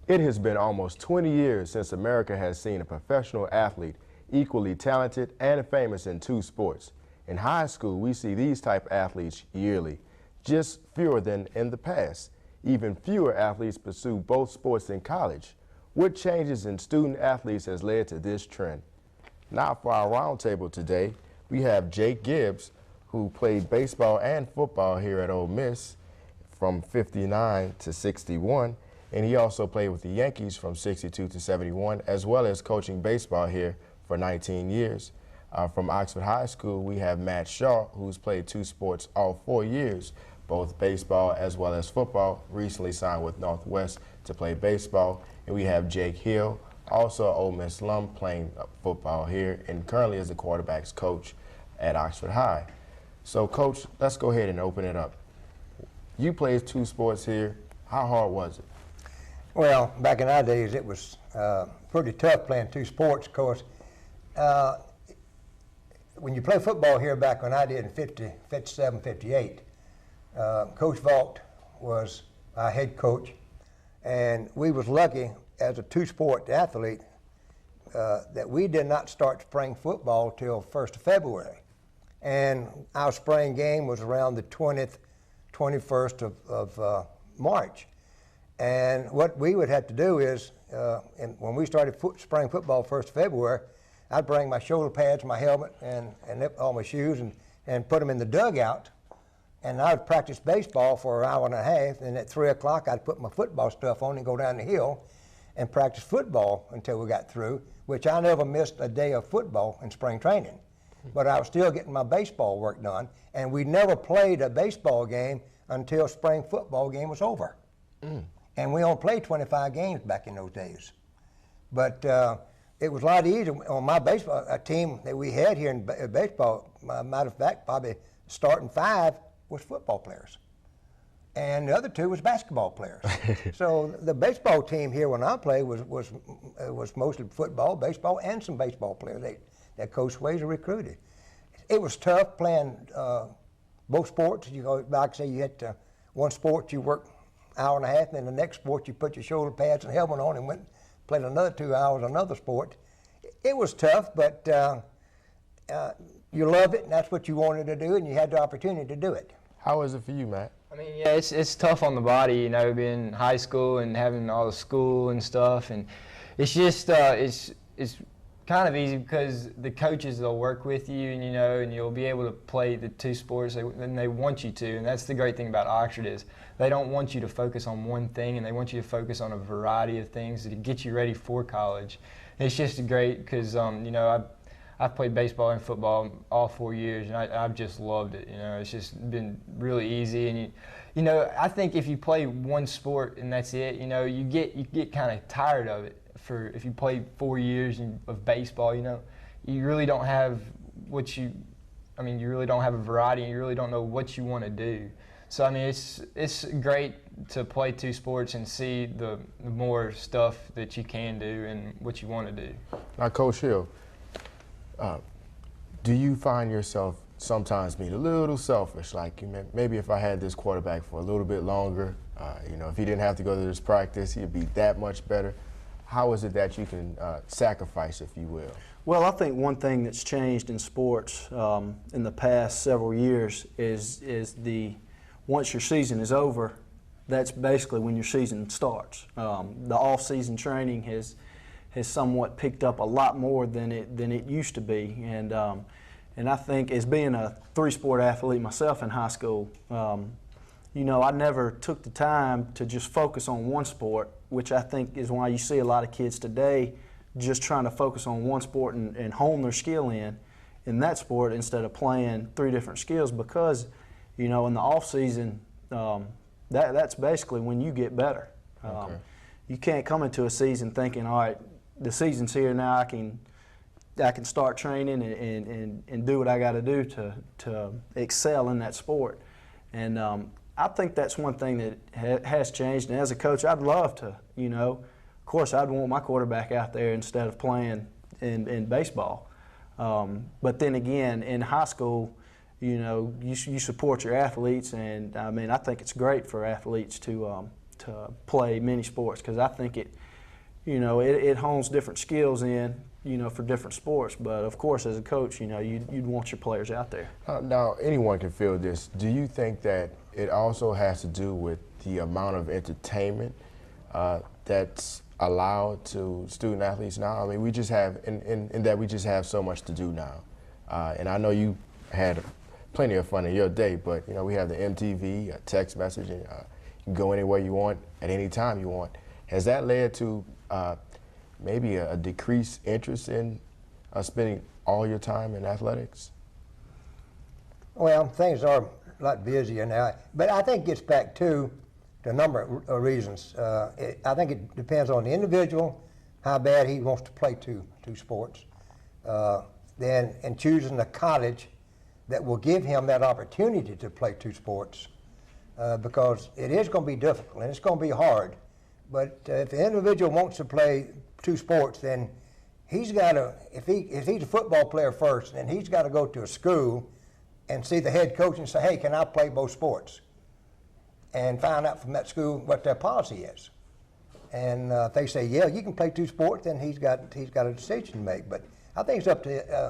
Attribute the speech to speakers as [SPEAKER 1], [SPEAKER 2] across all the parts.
[SPEAKER 1] It has been almost 20 years since America has seen a professional athlete equally talented and famous in two sports. In high school, we see these type of athletes yearly, just fewer than in the past. Even fewer athletes pursue both sports in college. What changes in student athletes has led to this trend? Now for our roundtable today, we have Jake Gibbs, who played baseball and football here at Ole Miss from '59 to '61, and he also played with the Yankees from '62 to '71, as well as coaching baseball here for 19 years. From Oxford High School, we have Matt Shaw, who's played two sports all 4 years, both baseball as well as football, recently signed with Northwest to play baseball. And we have Jake Hill, also an Ole Miss alum, playing football here, and currently is the quarterback's coach at Oxford High. So, Coach, let's go ahead and open it up. You played two sports here. How hard was it?
[SPEAKER 2] Well, back in our days, it was pretty tough playing two sports, of course. When you play football here back when I did in 57, 58, Coach Vaught was our head coach, and we was lucky as a two-sport athlete that we did not start spring football till 1st of February. And our spring game was around the 20th, 21st of March. And what we would have to do is, when we started spring football 1st of February, I'd bring my shoulder pads, my helmet, and all my shoes and put them in the dugout. And I would practice baseball for an hour and a half. And at 3 o'clock, I'd put my football stuff on and go down the hill and practice football until we got through, which I never missed a day of football in spring training. But I was still getting my baseball work done. And we never played a baseball game until spring football game was over. And we only played 25 games back in those days. But it was a lot easier on my baseball team that we had here in baseball. Matter of fact, probably starting 5 was football players, and the other 2 was basketball players. So the baseball team here when I played was mostly football, baseball, and some baseball players that Coach Swayze recruited. It was tough playing both sports. You know, like I say, you had one sport you work an hour and a half, and then the next sport you put your shoulder pads and helmet on and went played another 2 hours another sport. It was tough, but you loved it, and that's what you wanted to do, and you had the opportunity to do it.
[SPEAKER 1] How is it for you, Matt?
[SPEAKER 3] I mean, yeah, it's tough on the body, you know, being in high school and having all the school and stuff, and it's just it's kind of easy because the coaches, they'll work with you, and you know, and you'll be able to play the two sports and they want you to. And that's the great thing about Oxford is they don't want you to focus on one thing, and they want you to focus on a variety of things to get you ready for college. And it's just great because you know, I've played baseball and football all 4 years, and I've just loved it. You know, it's just been really easy. And you know, I think if you play one sport and that's it, you know, you get kind of tired of it. If you play 4 years of baseball, you know, you really don't have you really don't have a variety, and you really don't know what you want to do. So I mean, it's great to play two sports and see the more stuff that you can do and what you want to do.
[SPEAKER 1] Now, Coach Hill, do you find yourself sometimes being a little selfish? Like, maybe if I had this quarterback for a little bit longer, you know, if he didn't have to go to this practice, he'd be that much better. How is it that you can sacrifice, if you will?
[SPEAKER 4] Well, I think one thing that's changed in sports in the past several years is once your season is over, that's basically when your season starts. The off-season training has somewhat picked up a lot more than it used to be, and I think as being a three-sport athlete myself in high school, you know, I never took the time to just focus on one sport, which I think is why you see a lot of kids today just trying to focus on one sport and hone their skill in that sport instead of playing 3 different skills, because, you know, in the off season, that's basically when you get better.
[SPEAKER 1] Okay.
[SPEAKER 4] You can't come into a season thinking, all right, the season's here now, I can start training and do what I got to do to excel in that sport. And I think that's one thing that has changed. And as a coach, I'd love to, you know, of course, I'd want my quarterback out there instead of playing in baseball. But then again, in high school, you know, you support your athletes, and I mean, I think it's great for athletes to play many sports, because I think it, it hones different skills in, for different sports. But of course, as a coach, you'd want your players out there.
[SPEAKER 1] Now, anyone can feel this. Do you think that it also has to do with the amount of entertainment that's allowed to student athletes now? I mean, we just have, in that we just have so much to do now. And I know you had plenty of fun in your day, but we have the MTV, text messaging, you can go anywhere you want at any time you want. Has that led to maybe a decreased interest in spending all your time in athletics?
[SPEAKER 2] Well, things are a lot busier now, but I think it gets back to a number of reasons. I think it depends on the individual, how bad he wants to play two sports, then and choosing a college that will give him that opportunity to play two sports, because it is going to be difficult and it's going to be hard. But if the individual wants to play two sports, then he's got to, if he's a football player first, then he's got to go to a school and see the head coach and say, hey, can I play both sports? And find out from that school what their policy is. And if they say, yeah, you can play two sports, then he's got a decision to make. But I think it's up to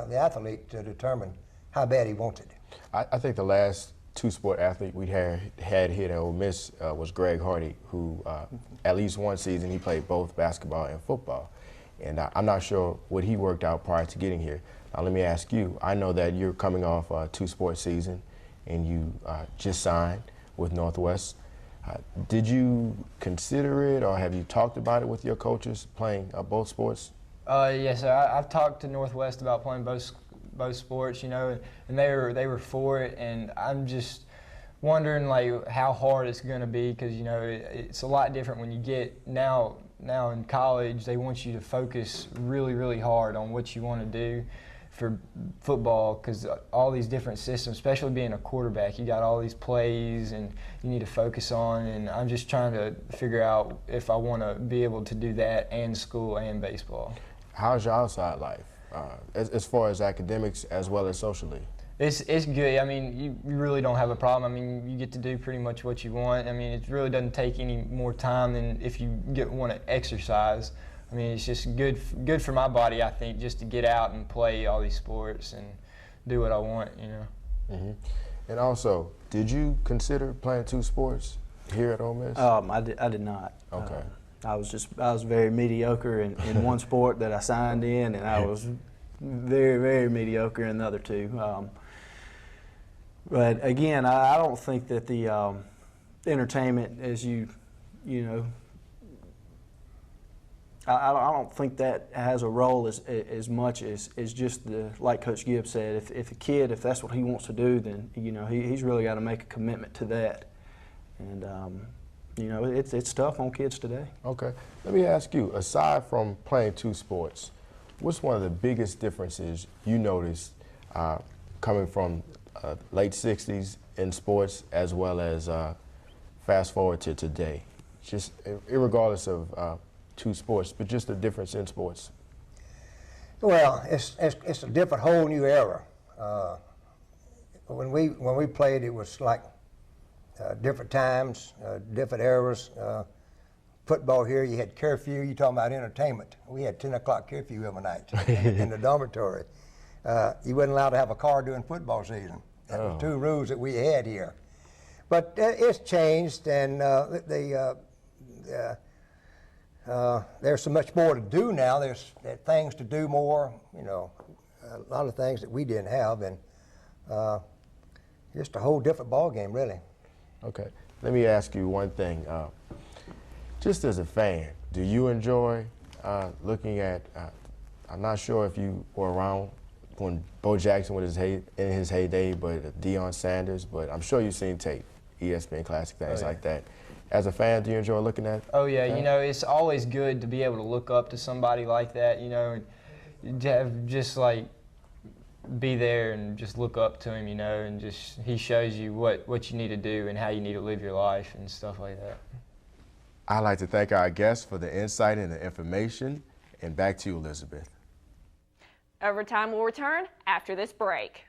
[SPEAKER 2] the athlete to determine how bad he wants it.
[SPEAKER 1] I think the last two-sport athlete we had here at Ole Miss was Greg Hardy, who at least one season he played both basketball and football. And I'm not sure what he worked out prior to getting here. Now let me ask you, I know that you're coming off a two-sport season and you just signed with Northwest. Did you consider it, or have you talked about it with your coaches, playing both sports?
[SPEAKER 3] Yes, I've talked to Northwest about playing both sports, and they were for it, and I'm just wondering like how hard it's going to be, because it's a lot different when you get now in college. They want you to focus really, really hard on what you want to do for football, because all these different systems, especially being a quarterback, you got all these plays and you need to focus on, and I'm just trying to figure out if I want to be able to do that and school and baseball.
[SPEAKER 1] How's your outside life, as far as academics as well as socially?
[SPEAKER 3] It's good. I mean, you really don't have a problem. I mean, you get to do pretty much what you want. I mean, it really doesn't take any more time than if you want to exercise. I mean, it's just good for my body, I think, just to get out and play all these sports and do what I want,
[SPEAKER 1] Mm-hmm. And also, did you consider playing two sports here at Ole Miss?
[SPEAKER 4] I did not.
[SPEAKER 1] Okay.
[SPEAKER 4] I was very mediocre in one sport that I signed in, and I was very, very mediocre in the other two. But again, I don't think that the entertainment, as I don't think that has a role as much as just like Coach Gibbs said. If a kid, if that's what he wants to do, then he's really got to make a commitment to that. And it's tough on kids today.
[SPEAKER 1] Okay, let me ask you. Aside from playing two sports, what's one of the biggest differences you noticed coming from late '60s in sports, as well as fast forward to today? Just irregardless of two sports, but just the difference in sports.
[SPEAKER 2] Well, it's a different, whole new era. When we played, it was like different times, different eras. Football here, you had curfew. You talking about entertainment? We had 10 o'clock curfew every night in the dormitory. You wasn't allowed to have a car during football season. That was two rules that we had here. But it's changed, and there's so much more to do now. There's things to do more, a lot of things that we didn't have, and just a whole different ball game, really.
[SPEAKER 1] Okay, let me ask you one thing. Just as a fan, do you enjoy looking at, I'm not sure if you were around when Bo Jackson was in his heyday, but Deion Sanders, but I'm sure you've seen tape, ESPN Classic, things like that. As a fan, do you enjoy looking at?
[SPEAKER 3] Oh yeah, it's always good to be able to look up to somebody like that, and have just like be there and just look up to him, and just he shows you what you need to do and how you need to live your life and stuff like that.
[SPEAKER 1] I'd like to thank our guests for the insight and the information, and back to you, Elizabeth.
[SPEAKER 5] Overtime will return after this break.